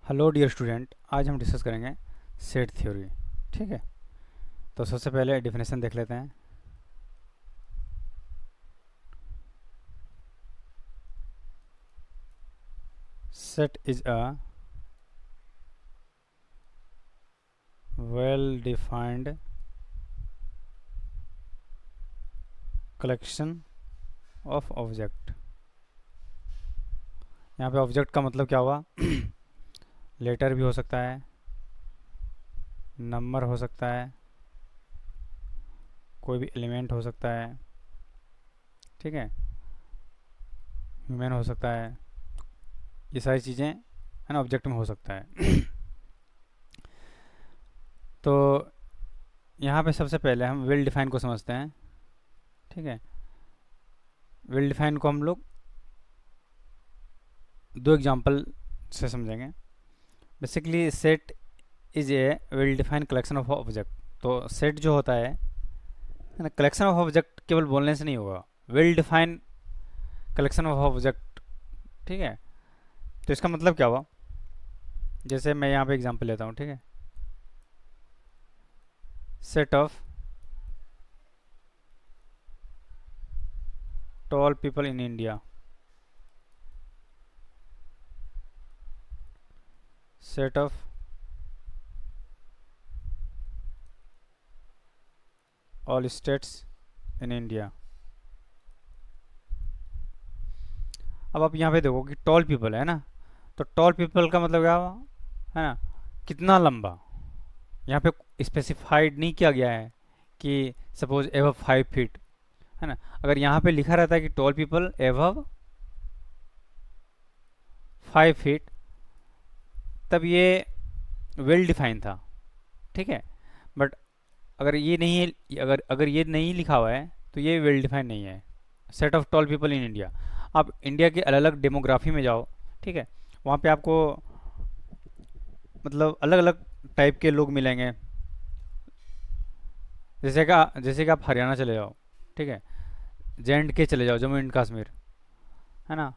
Hello dear student, आज हम discuss करेंगे सेट थ्योरी। ठीक है, तो सबसे पहले डेफिनेशन देख लेते हैं। Set is a well defined collection of object. यहाँ पे ऑब्जेक्ट का मतलब क्या हुआ? लेटर भी हो सकता है, नंबर हो सकता है, कोई भी एलिमेंट हो सकता है, ठीक है, ह्यूमन हो सकता है। ये सारी चीज़ें है ना ऑब्जेक्ट में हो सकता है। तो यहाँ पे सबसे पहले हम वेल डिफाइन को समझते हैं। ठीक है, वेल डिफाइन को हम लोग दो एग्जांपल से समझेंगे। Basically set is a well defined collection of object. तो सेट जो होता है ना, कलेक्शन ऑफ ऑब्जेक्ट केवल बोलने से नहीं होगा, well defined collection of object. ठीक है, तो इसका मतलब क्या हुआ? जैसे मैं यहाँ पे एग्जांपल लेता हूँ। ठीक है, set of tall people in India, set of all states in India. अब आप यहाँ पे देखो कि टॉल पीपल है ना, तो टॉल पीपल का मतलब क्या हुआ? है ना, कितना लंबा। यहाँ पे स्पेसिफाइड नहीं किया गया है कि सपोज एव 5 फीट, है ना। अगर यहाँ पे लिखा रहता है कि टॉल पीपल एव 5 फीट, तब ये वेल डिफाइन था। ठीक है, बट अगर ये नहीं है, अगर अगर ये नहीं लिखा हुआ है तो ये वेल डिफाइन नहीं है। Set of tall people in India, आप इंडिया के अलग अलग डेमोग्राफी में जाओ। ठीक है, वहाँ पे आपको मतलब अलग अलग टाइप के लोग मिलेंगे। जैसे कि आप हरियाणा चले जाओ, ठीक है, JNK चले जाओ, जम्मू एंड कश्मीर, है ना,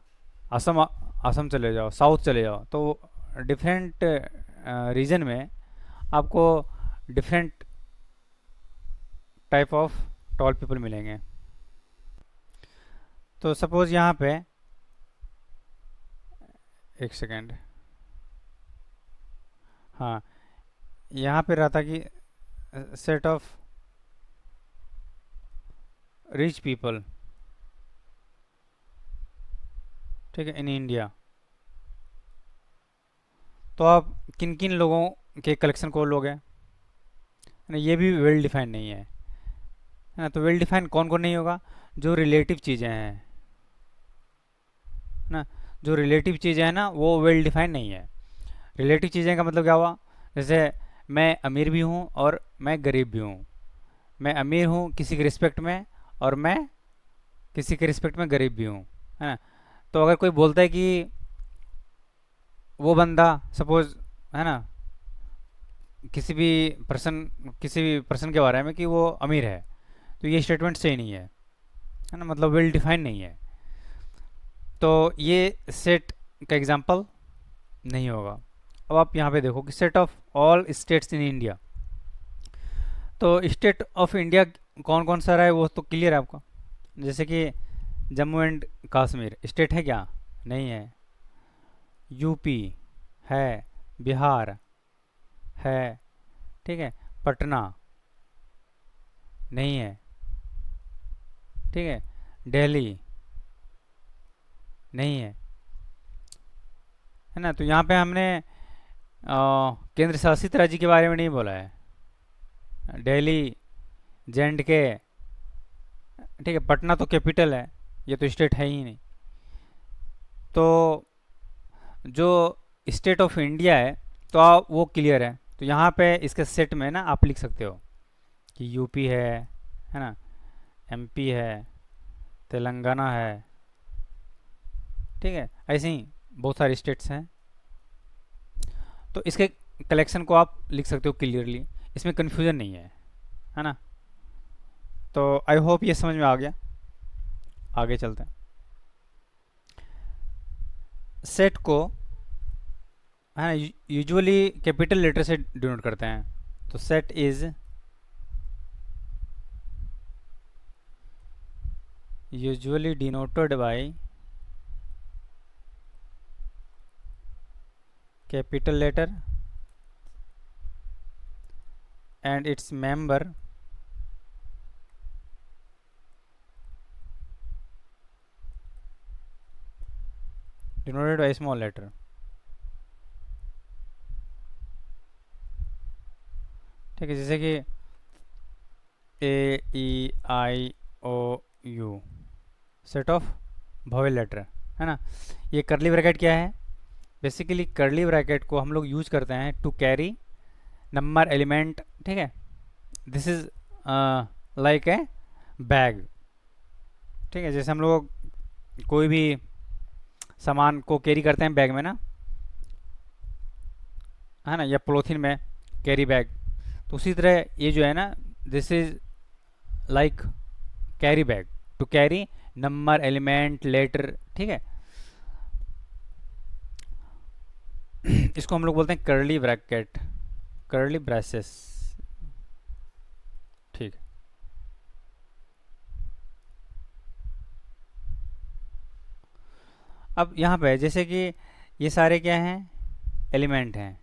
असम, असम चले जाओ, साउथ चले जाओ, तो डिफरेंट रीजन में आपको different type of tall people मिलेंगे। तो सपोज यहाँ पे एक सेकेंड, हाँ, यहाँ पे रहता कि सेट ऑफ रिच पीपल, ठीक है, इन इंडिया। तो आप किन किन लोगों के कलेक्शन को लोगे? ना, ये भी वेल डिफाइंड नहीं है ना। तो वेल डिफाइंड कौन कौन नहीं होगा? जो रिलेटिव चीज़ें हैं ना, जो रिलेटिव चीज़ें हैं ना, वो वेल डिफाइंड नहीं है। रिलेटिव चीज़ें का मतलब क्या हुआ? जैसे मैं अमीर भी हूँ और मैं गरीब भी हूँ, मैं अमीर हूँ किसी के रिस्पेक्ट में और मैं किसी के रिस्पेक्ट में गरीब भी हूँ, है ना। तो अगर कोई बोलता है कि वो बंदा सपोज, है ना, किसी भी पर्सन के बारे में कि वो अमीर है, तो ये स्टेटमेंट सही नहीं है ना, मतलब वेल डिफाइंड नहीं है। तो ये सेट का एग्जांपल नहीं होगा। अब आप यहाँ पे देखो कि set of all states in India, तो स्टेट ऑफ इंडिया कौन कौन सा रहा है वो तो क्लियर है आपका। जैसे कि जम्मू एंड कश्मीर स्टेट है क्या? नहीं है। यूपी है, बिहार है, ठीक है, पटना नहीं है, ठीक है, दिल्ली नहीं है ना। तो यहाँ पे हमने केंद्र शासित राज्य के बारे में नहीं बोला है। दिल्ली, JNK, ठीक है, पटना तो कैपिटल है, ये तो स्टेट है ही नहीं। तो जो स्टेट ऑफ इंडिया है, तो वो क्लियर है। तो यहाँ पे इसके सेट में ना आप लिख सकते हो कि यूपी है ना, MP है, तेलंगाना है, ठीक है, ऐसे ही बहुत सारे स्टेट्स हैं। तो इसके कलेक्शन को आप लिख सकते हो क्लियरली, इसमें कन्फ्यूज़न नहीं है ना। तो आई होप ये समझ में आ गया। आगे चलते हैं। सेट को, है ना, यूजुअली कैपिटल लेटर से डिनोट करते हैं। तो set is usually denoted by capital letter and its member denoted by small letter। ठीक है, जैसे कि A E I O U, set of vowel letter, है ना। ये करली ब्रैकेट क्या है? बेसिकली करली ब्रैकेट को हम लोग यूज करते हैं टू कैरी नंबर एलिमेंट। ठीक है, this is like a bag. ठीक है, जैसे हम लोग कोई भी सामान को कैरी करते हैं बैग में ना, है ना, या पॉलीथीन में कैरी बैग, तो उसी तरह ये जो है ना, this is like carry bag to carry number element letter. ठीक है, इसको हम लोग बोलते हैं करली ब्रैकेट, करली ब्रेसेस। ठीक, अब यहाँ पे जैसे कि ये सारे क्या हैं? एलिमेंट हैं।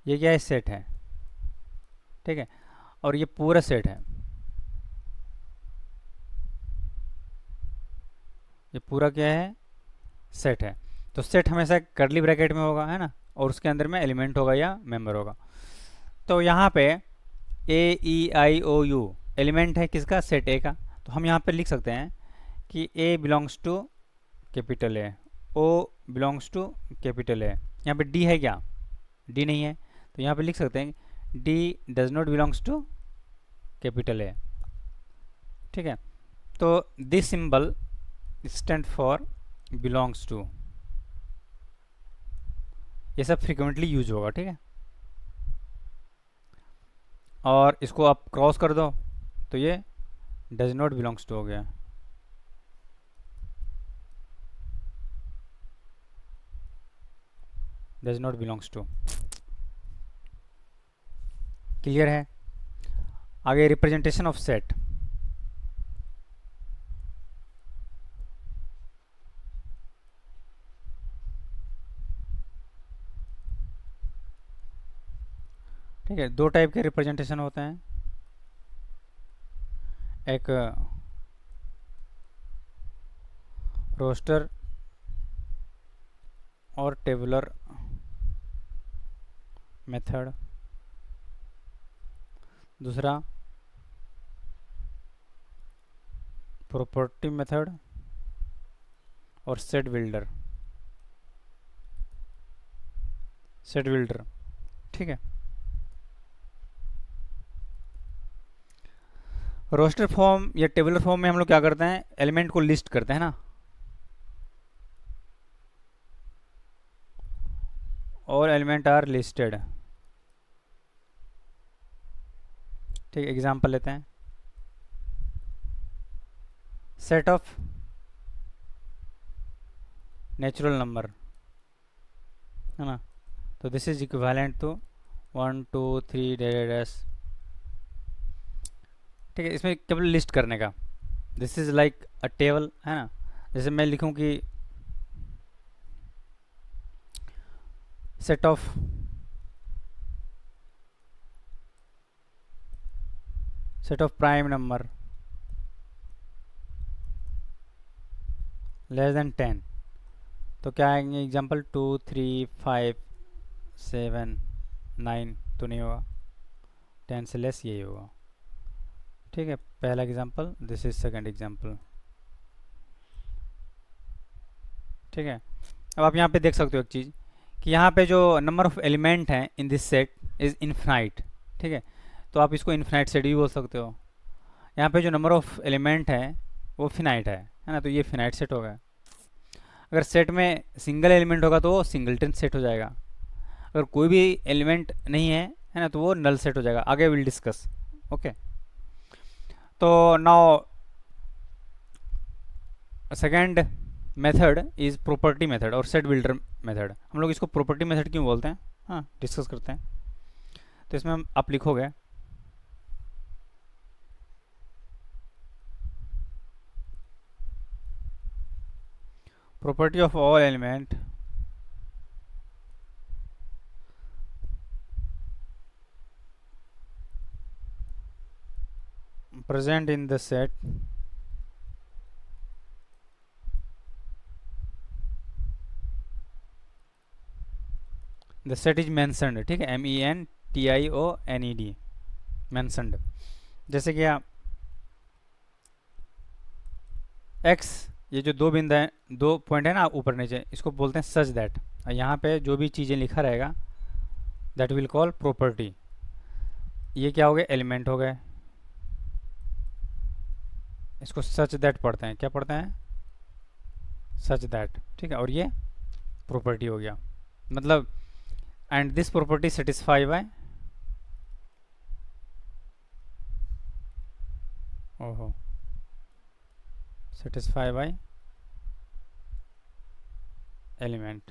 ये क्या है? सेट है। ठीक है, और ये पूरा सेट है, ये पूरा क्या है? सेट है। तो सेट हमेशा करली ब्रैकेट में होगा, है ना, और उसके अंदर में एलिमेंट होगा या मेंबर होगा। तो यहाँ पे ए E I O you element है किसका? सेट ए का। तो हम यहाँ पे लिख सकते हैं कि A belongs to capital A, O belongs to capital A. यहाँ पे डी है क्या? डी नहीं है, तो यहाँ पे लिख सकते हैं D does not belongs to capital A. ठीक है, तो this symbol stand for belongs to, ये सब फ्रिक्वेंटली यूज होगा। ठीक है, और इसको आप क्रॉस कर दो तो ये डज नॉट बिलोंग्स टू हो गया। Does not belongs to, clear है। आगे रिप्रेजेंटेशन ऑफ सेट। ठीक है, दो टाइप के रिप्रेजेंटेशन होते हैं, एक रोस्टर और टेबुलर मेथड, दूसरा प्रॉपर्टी मेथड और सेट बिल्डर। सेट बिल्डर, ठीक है। रोस्टर फॉर्म या टेबुलर फॉर्म में हम लोग क्या करते हैं? एलिमेंट को लिस्ट करते हैं ना, और एलिमेंट आर लिस्टेड। ठीक है, एग्जांपल लेते हैं। सेट ऑफ नेचुरल नंबर, है ना, तो this is equivalent to 1 2 3 dash. ठीक है, इसमें केवल लिस्ट करने का, this is like a table, है ना। जैसे मैं लिखूं कि set of prime number less than 10, तो क्या आएंगे एग्जांपल? 2 3 5 7 9 तो नहीं होगा, 10 से लेस यही होगा। ठीक है, पहला example, this is second example. ठीक है, अब आप यहाँ पे देख सकते हो एक चीज़ कि यहाँ पे जो नंबर ऑफ एलिमेंट हैं in this set is infinite. ठीक है, तो आप इसको इन्फिनाइट सेट भी बोल सकते हो। यहाँ पे जो नंबर ऑफ एलिमेंट है वो फिनाइट है ना, तो ये फिनाइट सेट होगा। अगर सेट में सिंगल एलिमेंट होगा तो वो सिंगलटन सेट हो जाएगा। अगर कोई भी एलिमेंट नहीं है ना, तो वो नल सेट हो जाएगा। आगे विल डिस्कस। ओके, तो now second method is property method और सेट बिल्डर मेथड। हम लोग इसको प्रॉपर्टी मेथड क्यों बोलते हैं, हाँ डिस्कस करते हैं। तो इसमें हम आप लिखोगे property of all element present in the set the set is mentioned, ठीक है, MENTIONED, mentioned। जैसे कि आप x, ये जो दो बिंदु है, दो पॉइंट है ना ऊपर नीचे, इसको बोलते हैं सच दैट। यहाँ पे जो भी चीज़ें लिखा रहेगा दैट विल कॉल प्रॉपर्टी। ये क्या हो गए, एलिमेंट हो गए, इसको सच दैट पढ़ते हैं, क्या पढ़ते हैं, सच दैट, ठीक है। और ये प्रॉपर्टी हो गया, मतलब and this property satisfy by, ओहो, सेटिस्फाई बाय एलिमेंट।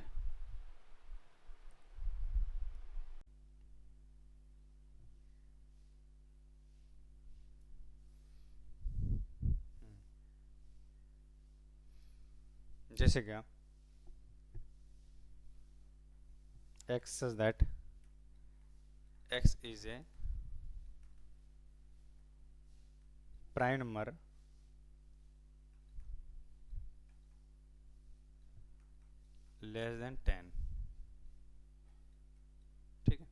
जैसे क्या x says that x is a prime number less than 10, ठीक है।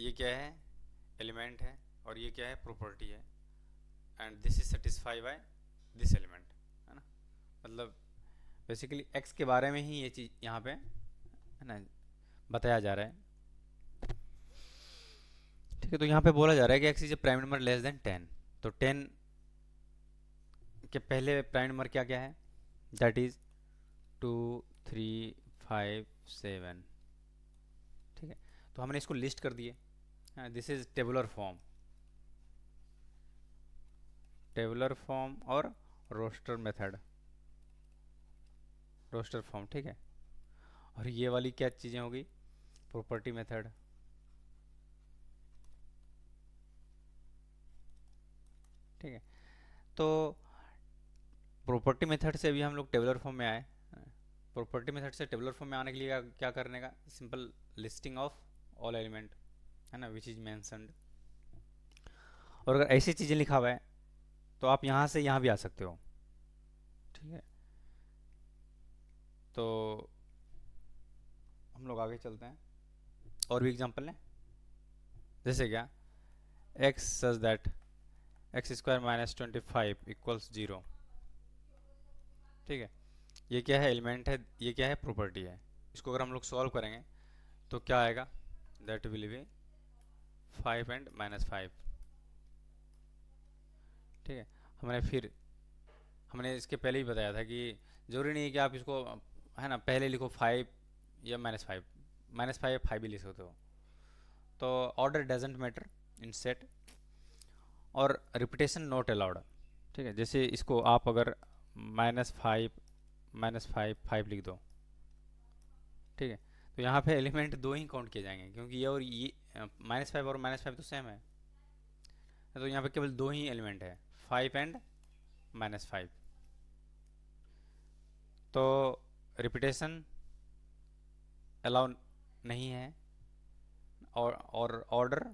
ये क्या है, एलिमेंट है, और ये क्या है, प्रॉपर्टी है, and this is satisfy by this element, है ना। मतलब बेसिकली x के बारे में ही ये चीज़ यहाँ पे है ना बताया जा रहा है, ठीक है। तो यहाँ पे बोला जा रहा है कि x is a prime number less than 10। तो 10 के पहले प्राइम नंबर क्या क्या है, दैट इज 2 3 5 7, ठीक है। तो हमने इसको लिस्ट कर दिए, दिस इज टेबुलर फॉर्म और रोस्टर मेथड, रोस्टर फॉर्म, ठीक है। और ये वाली क्या चीज़ें होगी, प्रॉपर्टी मेथड, ठीक है। तो प्रॉपर्टी मेथड से भी हम लोग टेबुलर फॉर्म में आए, प्रॉपर्टी मेथड से टेबुलर फॉर्म में आने के लिए क्या करने का, simple listing of all element, है ना, विच इज मैंसनड। और अगर ऐसी चीज़ें लिखा हुआ है तो आप यहाँ से यहाँ भी आ सकते हो, ठीक है। तो हम लोग आगे चलते हैं, और भी एग्जांपल लें। जैसे क्या x such that x square minus 25 equals 0, ठीक है। ये क्या है, एलिमेंट है, ये क्या है, प्रॉपर्टी है। इसको अगर हम लोग सॉल्व करेंगे तो क्या आएगा, दैट विल बी 5 एंड -5, ठीक है। हमने इसके पहले ही बताया था कि ज़रूरी नहीं है कि आप इसको है ना पहले लिखो 5 या -5, -5 या 5 भी लिख सकते हो। तो order doesn't matter in set, और रिपीटेशन नॉट अलाउड, ठीक है। जैसे इसको आप अगर -5 -5 5 लिख दो, ठीक है, तो यहाँ पे एलिमेंट दो ही काउंट किए जाएंगे, क्योंकि ये और ये -5 और -5 तो सेम है, तो यहाँ पे केवल दो ही एलिमेंट है, 5 एंड -5। तो रिपीटेशन अलाउ नहीं है, और ऑर्डर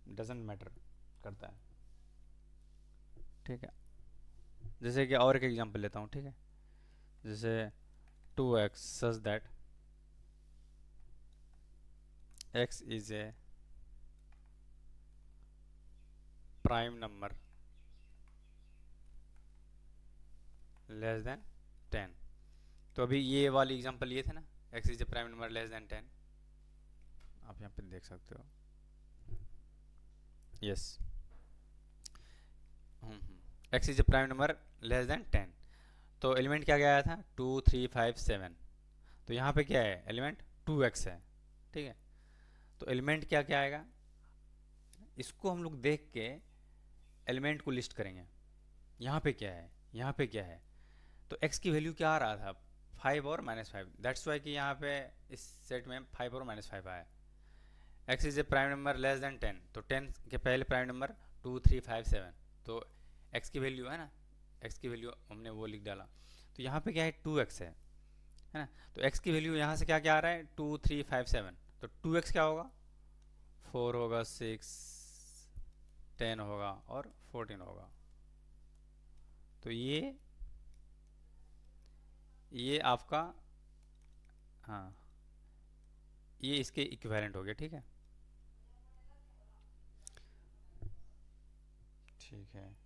डजेंट मैटर करता है, ठीक है। जैसे कि और एक एग्जांपल लेता हूँ, ठीक है। जैसे 2x such that x is a prime number less than 10। तो अभी ये वाली एग्जांपल ये थे ना, x is a prime number less than 10, आप यहाँ पे देख सकते हो, yes, x is a prime number less than 10। तो एलिमेंट क्या गया था, 2 3 5 7। तो यहाँ पे क्या है, एलिमेंट 2x है, ठीक है। तो एलिमेंट क्या क्या आएगा, इसको हम लोग देख के एलिमेंट को लिस्ट करेंगे, यहाँ पे क्या है, यहाँ पे क्या है। तो x की वैल्यू क्या आ रहा था, 5 और -5, दैट्स वाई कि यहाँ पे इस सेट में 5 और -5 आया। X is a prime number less than 10, तो 10 के पहले प्राइम नंबर 2 3 5 7, तो एक्स की वैल्यू है ना, एक्स की वैल्यू हमने वो लिख डाला। तो यहाँ पे क्या है, 2x है ना। तो x की वैल्यू यहाँ से क्या क्या आ रहा है, 2 3 5 7, तो 2x क्या होगा, 4 होगा, 6 10 होगा और 14 होगा। तो ये आपका, हाँ, ये इसके इक्विवेलेंट हो गया। ठीक है, ठीक है।